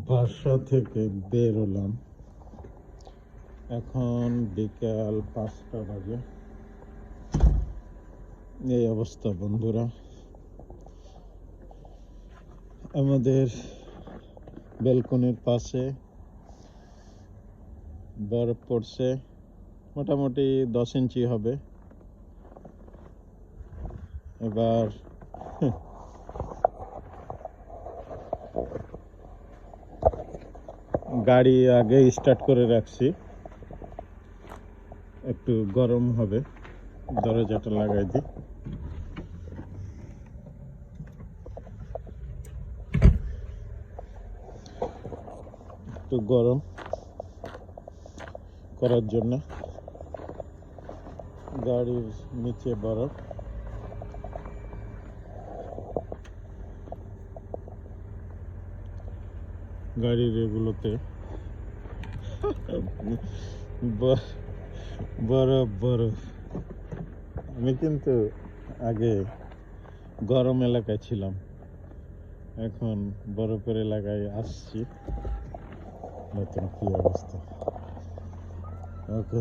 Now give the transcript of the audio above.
বাসা থেকে বের হলাম, এখন বিকাল 5টা বাজে। এই অবস্থা বন্ধুরা, আমাদের ব্যালকনির পাশে বরফ পড়ছে, মোটামুটি 10 ইঞ্চি হবে। এবার গাড়ি আগে স্টার্ট করে রাখছি, একটু গরম হবে, দরজাটা লাগাই দিই। একটু গরম করার জন্য গাড়ির নিচে বরফ, গাড়ির এগুলোতে বরফ বরফ। আমি কিন্তু আগে গরম এলাকায় ছিলাম, এখন বরফের এলাকায় আসছি। নতুন কি অবস্থা। ওকে।